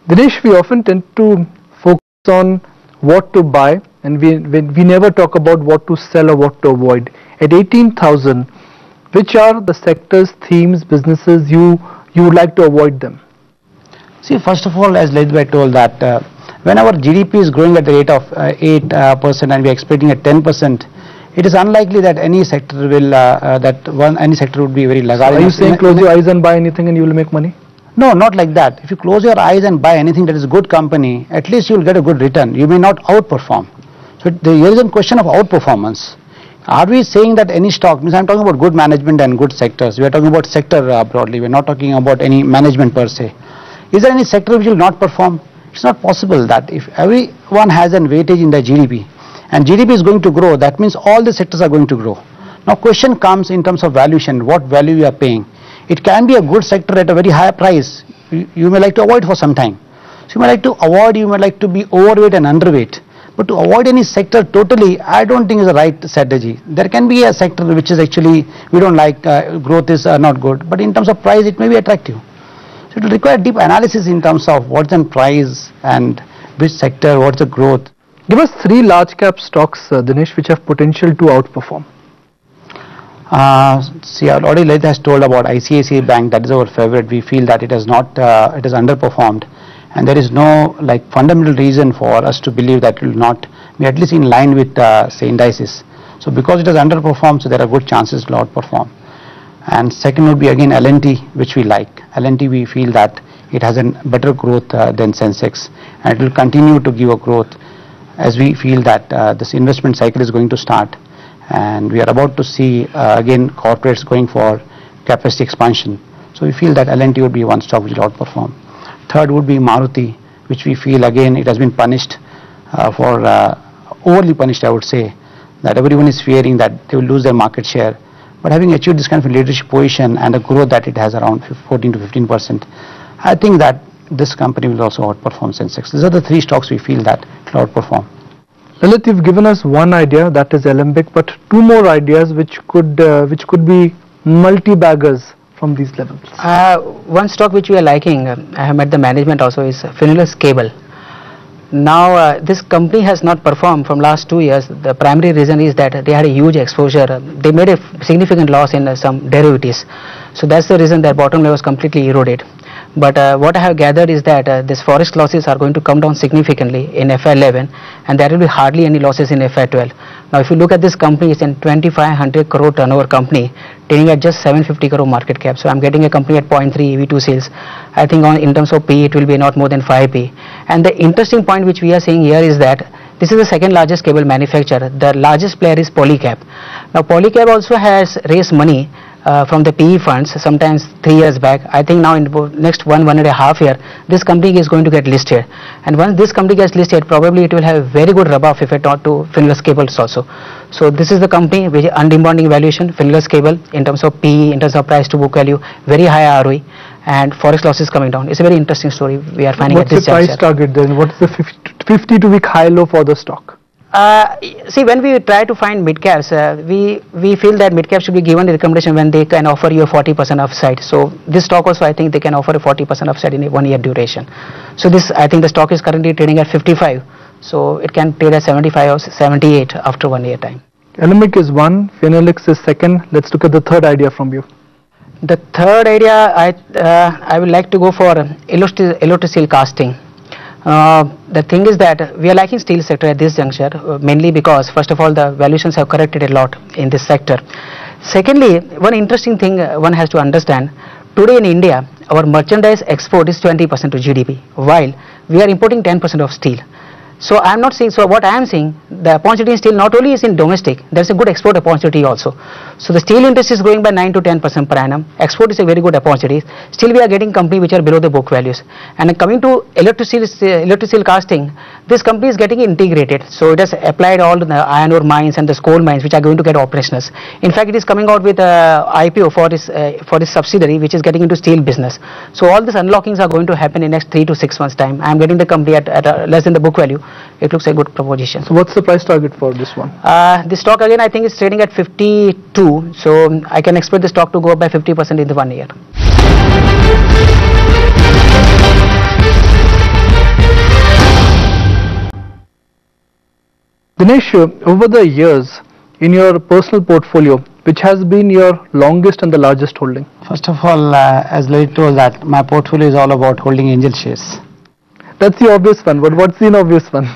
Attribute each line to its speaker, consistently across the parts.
Speaker 1: Dinesh, we often tend to focus on what to buy, and we never talk about what to sell or what to avoid. At 18,000, which are the sectors, themes, businesses you would like to avoid them?
Speaker 2: See, first of all, as Lalit told that when our GDP is growing at the rate of 8% and we are expecting at 10%, it is unlikely that any sector will any sector would be very laggard.
Speaker 1: So are you saying close your eyes and buy anything and you will make money?
Speaker 2: No, not like that. If you close your eyes and buy anything that is a good company, at least you will get a good return. You may not outperform. So there is a question of outperformance. Are we saying that any stock, means I am talking about good management and good sectors. We are talking about sector broadly. We are not talking about any management per se. Is there any sector which will not perform? It's not possible that if everyone has a weightage in their GDP and GDP is going to grow, that means all the sectors are going to grow. Now question comes in terms of valuation, what value you are paying. It can be a good sector at a very high price. You may like to avoid for some time. So you may like to avoid, you may like to be overweight and underweight. But to avoid any sector totally, I don't think is the right strategy. There can be a sector which is actually, we don't like, growth is not good. But in terms of price, it may be attractive. So it will require deep analysis in terms of what's the price and which sector, what's the growth.
Speaker 1: Give us 3 large cap stocks, Dinesh, which have potential to outperform.
Speaker 2: See, already Lalit has told about ICICI Bank. That is our favorite. We feel that it has not, it has underperformed, and there is no fundamental reason for us to believe that it will not be at least in line with say indices. So because it has underperformed, so there are good chances to outperform. And second would be again L&T, which we like. L&T, we feel that it has a better growth than Sensex, and it will continue to give a growth as we feel that this investment cycle is going to start. And we are about to see again corporates going for capacity expansion. So we feel that L&T would be one stock which will outperform. Third would be Maruti, which we feel again it has been punished overly punished, I would say, that everyone is fearing that they will lose their market share. But having achieved this kind of leadership position and a growth that it has around 14 to 15%, I think that this company will also outperform Sensex. These are the 3 stocks we feel that it will outperform.
Speaker 1: Lalit, you've given us one idea, that is Alembic, but 2 more ideas which could be multi-baggers from these levels.
Speaker 3: One stock which we are liking, I have met the management also, is Finolex Cable. Now this company has not performed from last 2 years. The primary reason is that they had a huge exposure. They made a significant loss in some derivatives. So that's the reason their bottom line was completely eroded. But what I have gathered is that this forex losses are going to come down significantly in FY11, and there will be hardly any losses in FY12. Now if you look at this company, it's a 2500 crore turnover company trading at just 750 crore market cap. So I'm getting a company at 0.3 EV2 sales. I think in terms of PE it will be not more than 5p. And the interesting point which we are saying here is that this is the second largest cable manufacturer. The largest player is Polycab. Now Polycab also has raised money from the PE funds sometimes 3 years back. I think now in the next 1.5 years this company is going to get listed, and once this company gets listed, probably it will have a very good rub-off effect onto Finolex Cables also. So this is the company which is undemanding valuation, Finolex Cable, in terms of PE, in terms of price to book value, very high ROE, and forex losses coming down. It's a very interesting story we are finding at this juncture.
Speaker 1: What's the price target then? What's the 52-week high low for the stock?
Speaker 3: See, when we try to find mid caps, we feel that mid caps should be given the recommendation when they can offer you a 40% upside. So this stock also, I think they can offer a 40% upside in a 1 year duration. So this, I think the stock is currently trading at 55. So it can trade at 75 or 78 after 1 year time.
Speaker 1: Alembic is 1, Finolex is 2nd. Let's look at the third idea from you.
Speaker 3: The third idea, I would like to go for Electrosteel Casting. The thing is that we are liking steel sector at this juncture, mainly because first of all the valuations have corrected a lot in this sector. Secondly, one interesting thing one has to understand, today in India our merchandise export is 20% to GDP, while we are importing 10% of steel. So I am not saying, so what I am saying, the opportunity in steel not only is in domestic, there is a good export opportunity also. So the steel industry is growing by 9 to 10% per annum. Export is a very good opportunity. Still we are getting companies which are below the book values. And coming to Electrosteel Casting, this company is getting integrated. So it has applied all the iron ore mines and the coal mines which are going to get operationals. In fact, it is coming out with IPO for this subsidiary which is getting into steel business. So all these unlockings are going to happen in next 3 to 6 months time. I am getting the company at less than the book value. It looks a good proposition.
Speaker 1: So what's the price target for this one?
Speaker 3: This stock again I think is trading at 52, so I can expect the stock to go up by 50% in the 1 year.
Speaker 1: Dinesh, over the years, in your personal portfolio, which has been your longest and the largest holding?
Speaker 2: First of all, as Lalit told that my portfolio is all about holding angel shares.
Speaker 1: That's the obvious one, but what's the inobvious one?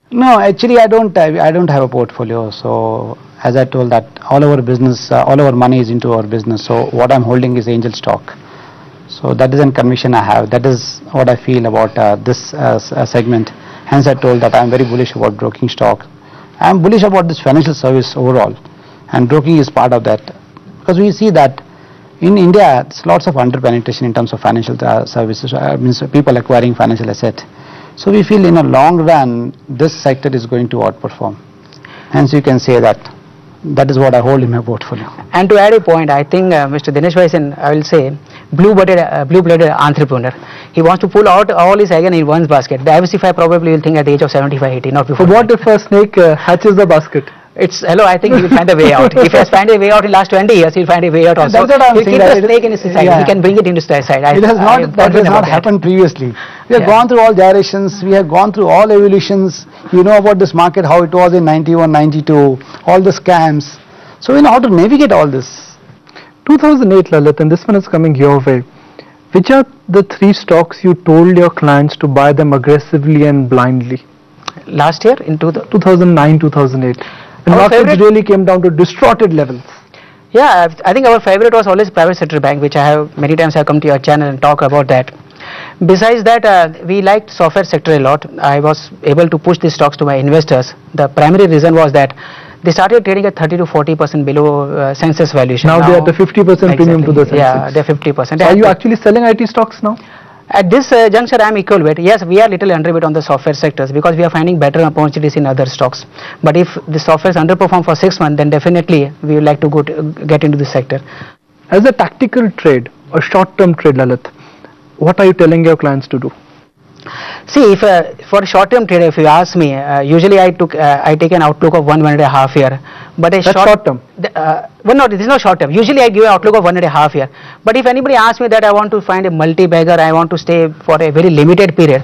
Speaker 2: No, actually I don't have a portfolio. So as I told that all our business, all our money is into our business. So what I'm holding is angel stock. So that is a conviction I have. That is what I feel about this segment. Hence I told that I'm very bullish about broking stock. I'm bullish about this financial service overall, and broking is part of that, because we see that in India there's lots of under-penetration in terms of financial services, means people acquiring financial asset. So we feel in a long run this sector is going to outperform. Hence you can say that that is what I hold in my portfolio.
Speaker 3: And to add a point, I think Mr. Dinesh Bhai is I will say, blue-blooded entrepreneur. He wants to pull out all his eggs in one basket. Diversify probably will think at the age of 75, 80, not before.
Speaker 1: But what if a snake hatches the basket?
Speaker 3: It's, hello, I think he will find a way out. If he has found a way out in the last 20 years, he'll find a way out also.
Speaker 2: That's what I'm
Speaker 3: he'll
Speaker 2: saying,
Speaker 3: keep
Speaker 2: that
Speaker 3: the snake in his side.
Speaker 2: yeah.
Speaker 3: He can bring it into his side.
Speaker 2: It has not, that has not happened previously. We have gone through all gyrations, we have gone through all evolutions. You know about this market, how it was in 91, 92, all the scams. So we know how to navigate all this.
Speaker 1: 2008, Lalit, and this one is coming your way. Which are the three stocks you told your clients to buy them aggressively and blindly?
Speaker 3: Last year, in
Speaker 1: 2009, 2008. The markets really came down to distorted levels.
Speaker 3: Yeah, I think our favorite was always private sector bank, which I have many times have come to your channel and talk about that. Besides that, we liked software sector a lot. I was able to push these stocks to my investors. The primary reason was that they started trading at 30 to 40% below Sensex valuation.
Speaker 1: Now they are at a 50% premium to the Sensex.
Speaker 3: Yeah, they're 50%.
Speaker 1: So are you actually selling IT stocks now?
Speaker 3: At this juncture, I am equal weight. Yes, we are little underweight on the software sectors because we are finding better opportunities in other stocks. But if the software underperform for 6 months, then definitely we would like to get into this sector.
Speaker 1: As a tactical trade, a short-term trade, Lalit, what are you telling your clients to do?
Speaker 3: See, if for a short-term trade, if you ask me, usually I take an outlook of 1.5 year. But a
Speaker 1: short-term.
Speaker 3: Well, no, this is not short-term. Usually I give an outlook of 1.5 year. But if anybody asks me that I want to find a multi-bagger, I want to stay for a very limited period,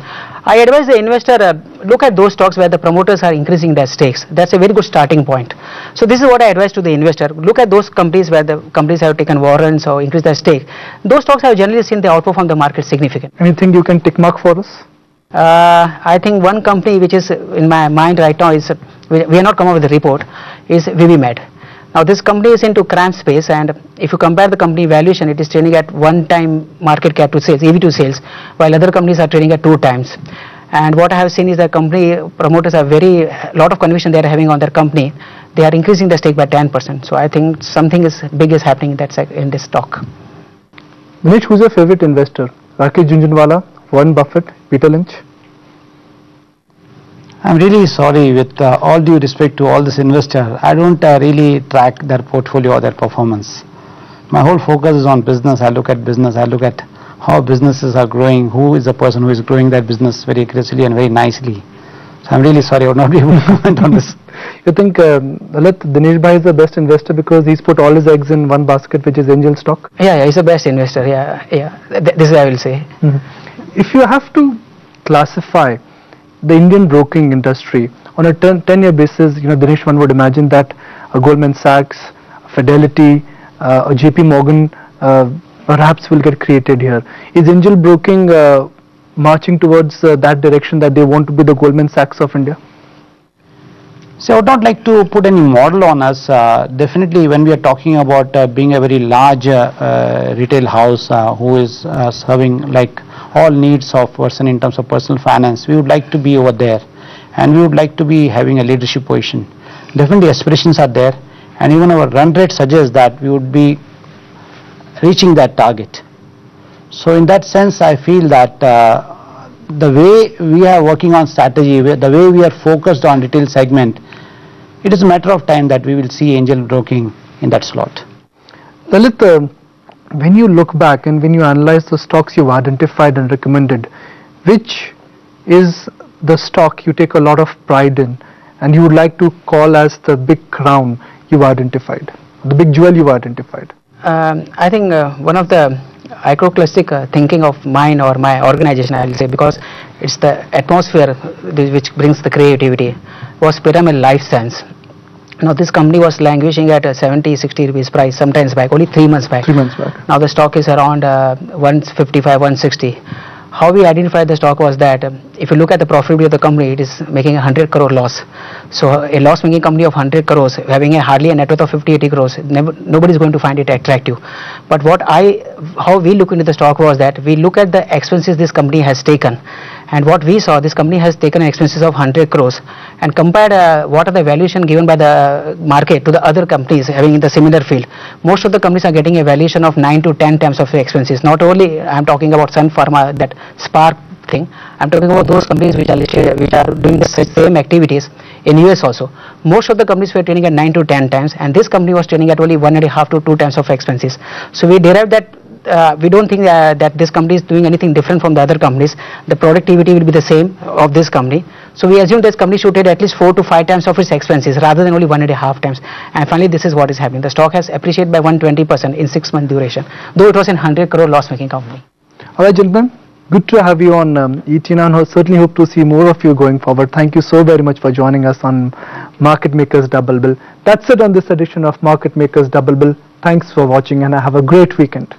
Speaker 3: I advise the investor look at those stocks where the promoters are increasing their stakes. That's a very good starting point. So this is what I advise to the investor. Look at those companies where the companies have taken warrants or increased their stake. Those stocks have generally seen they outperform the market significantly.
Speaker 1: Anything you can tick mark for us?
Speaker 3: I think one company which is in my mind right now is, we have not come up with a report, is Vivimed. Now this company is into CRAM space, and if you compare the company valuation, it is trading at 1 time market cap to sales, EV to sales, while other companies are trading at 2 times. And what I have seen is that company promoters are lot of conviction they are having on their company. They are increasing the stake by 10%. So I think something big is happening in this stock.
Speaker 1: Dinesh, who's your favorite investor? Rakesh Jhunjhunwala, Warren Buffett, Peter Lynch?
Speaker 2: I'm really sorry, with all due respect to all this investor, I don't really track their portfolio or their performance. My whole focus is on business. I look at business, I look at how businesses are growing, who is the person who is growing that business very aggressively and very nicely. So I'm really sorry, I would not be able to comment on this.
Speaker 1: You think Dinesh Bhai is the best investor because he's put all his eggs in one basket, which is angel stock?
Speaker 3: Yeah, he's the best investor, yeah. This is what I will say.
Speaker 1: Mm-hmm. If you have to classify the Indian broking industry on a 10-year basis, Dinesh, one would imagine that a Goldman Sachs, Fidelity, a JP Morgan perhaps will get created here. Is angel broking marching towards that direction, that they want to be the Goldman Sachs of India?
Speaker 2: So I would not like to put any model on us. Definitely when we are talking about being a very large retail house who is serving like all needs of person in terms of personal finance, we would like to be over there, and we would like to be having a leadership position. Definitely aspirations are there, and even our run rate suggests that we would be reaching that target. So in that sense, I feel that the way we are working on strategy, the way we are focused on retail segment, it is a matter of time that we will see angel broking in that slot.
Speaker 1: Lalit, when you look back and when you analyze the stocks you've identified and recommended, which is the stock you take a lot of pride in and you would like to call as the big crown you've identified, the big jewel you've identified?
Speaker 3: I think one of the iconoclastic thinking of mine or my organization, I will say, because it's the atmosphere which brings the creativity. was Pyramid Life Science. Now this company was languishing at 70-60 rupees price sometimes back, only 3 months back.
Speaker 1: 3 months back.
Speaker 3: Now the stock is around 155, 160. How we identified the stock was that if you look at the profitability of the company, it is making a 100 crore loss. So a loss making company of 100 crores having a hardly a net worth of 50-80 crores, nobody is going to find it attractive. But how we look into the stock was that we look at the expenses this company has taken, and what we saw, this company has taken expenses of 100 crores and compared what are the valuation given by the market to the other companies having in the similar field. Most of the companies are getting a valuation of 9 to 10 times of the expenses. Not only I am talking about Sun Pharma, that Spark thing, I am talking about those companies which are listed, which are doing the same activities in US also. Most of the companies were trading at 9 to 10 times, and this company was trading at only 1.5 to 2 times of expenses. So we derived that we don't think that this company is doing anything different from the other companies. The productivity will be the same of this company. So we assume this company should trade at least 4 to 5 times of its expenses rather than only 1.5 times. And finally, this is what is happening. The stock has appreciated by 120% in 6 month duration, though it was a 100 crore loss making company.
Speaker 1: All right, gentlemen, good to have you on ET, and certainly hope to see more of you going forward. Thank you so very much for joining us on Market Makers Double Bill. That's it on this edition of Market Makers Double Bill. Thanks for watching, and have a great weekend.